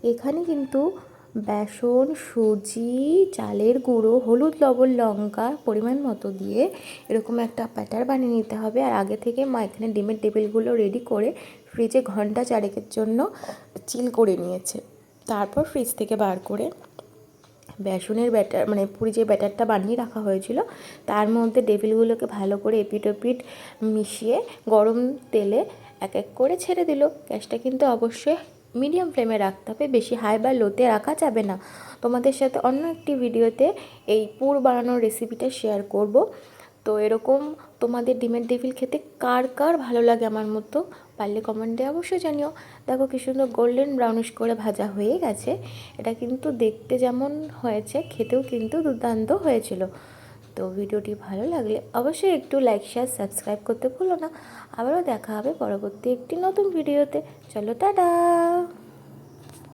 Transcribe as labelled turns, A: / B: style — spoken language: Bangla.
A: এখানে কিন্তু বেসন, সুজি, চালের গুঁড়ো, হলুদ, লবণ, লঙ্কা পরিমাণ মতো দিয়ে এরকম একটা ব্যাটার বানিয়ে নিতে হবে। আর আগে থেকে মা এখানে ডিমের টেবিলগুলো রেডি করে ফ্রিজে ঘন্টা চারেকের জন্য চিল করে নিয়েছে। তারপর ফ্রিজ থেকে বার করে বেসনের ব্যাটার মানে পুরি যে ব্যাটারটা বানিয়ে রাখা হয়েছিল তার মধ্যে টেবিলগুলোকে ভালো করে এপিট ওপিট মিশিয়ে গরম তেলে এক এক করে ছেড়ে দিল। গ্যাসটা কিন্তু অবশ্যই মিডিয়াম ফ্লেমে রাখতে হবে, বেশি হাই বা লোতে রাখা যাবে না। তোমাদের সাথে অন্য একটি ভিডিওতে এই পুর বানানোর রেসিপিটা শেয়ার করব। তো এরকম তোমাদের ডিমের টেবিল খেতে কার কার ভালো লাগে আমার মতো, পারলে কমেন্টে অবশ্যই জানিও। দেখো কি সুন্দর গোল্ডেন ব্রাউনিশ করে ভাজা হয়ে গেছে। এটা কিন্তু দেখতে যেমন হয়েছে খেতেও কিন্তু দুর্দান্ত হয়েছিল। তো ভিডিওটি ভালো লাগলে অবশ্যই একটু লাইক, শেয়ার, সাবস্ক্রাইব করতে ভুলো না। আবারও দেখা হবে পরবর্তী একটি নতুন ভিডিওতে। চলো টাটা।